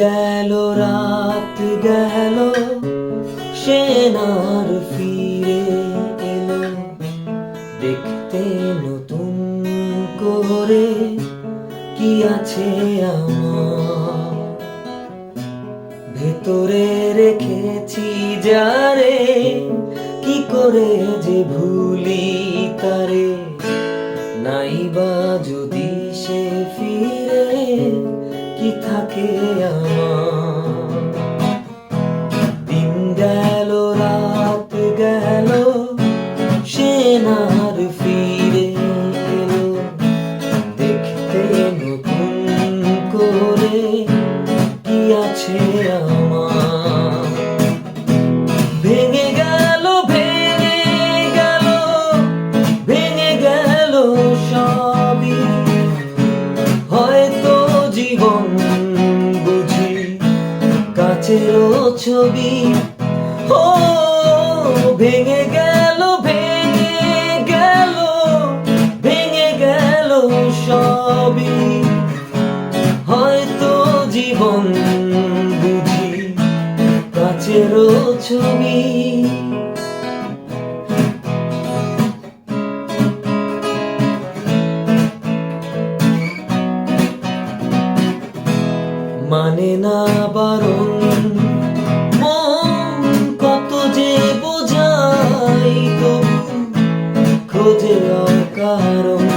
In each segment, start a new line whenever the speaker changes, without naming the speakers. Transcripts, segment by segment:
গেল রাত গেল সে আর ফিরে এলো দেখতে নতুন করে কি আছে আমার ভেতরে রেখেছি যারে কি করে যে ভুলি তারে নাইবা যদি সে ফিরে কি থাকে আমার দিন গেল রাত গেল সে আর ফিরে এলো দেখতে নতুন করে কি আছে আমার ভেঙে গেল সবই হয়তো জীবন বুঝি কাছেরও ছবি ও ভেঙে গেল সবই হয়তো জীবন বুঝি কাছেরও ছবি মানে না বারণ মন কত যে বোঝাই তবু খোঁজে অকারণ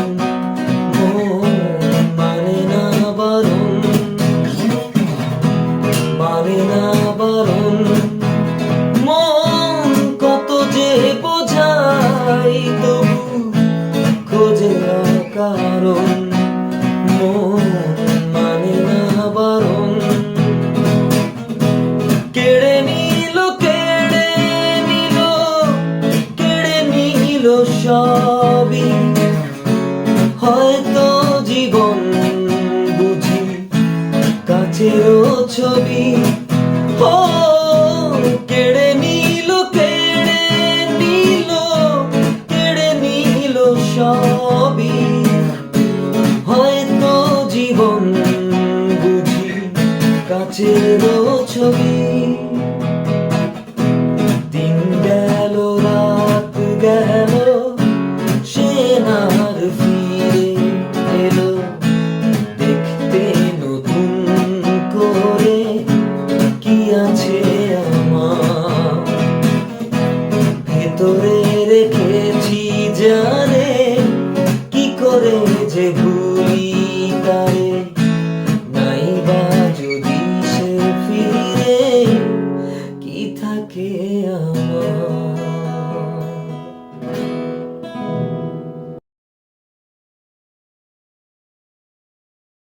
মন মানে না বারণ মন কত যে বোঝাই তবু খোঁজে অকারণ মন মানে না বারণ কেড়ে নিল সবই হয়তো জীবন বুঝি কাছেরও ছবি ও কেড়ে নিল সবই হয়তো জীবন বুঝি কাছেরও ছবি দিন গেল রাত গেল সে আর ফিরে এলো দেখতে নতুন করে কি আছে আমার ভেতরে রেখেছি জানে কি করে যে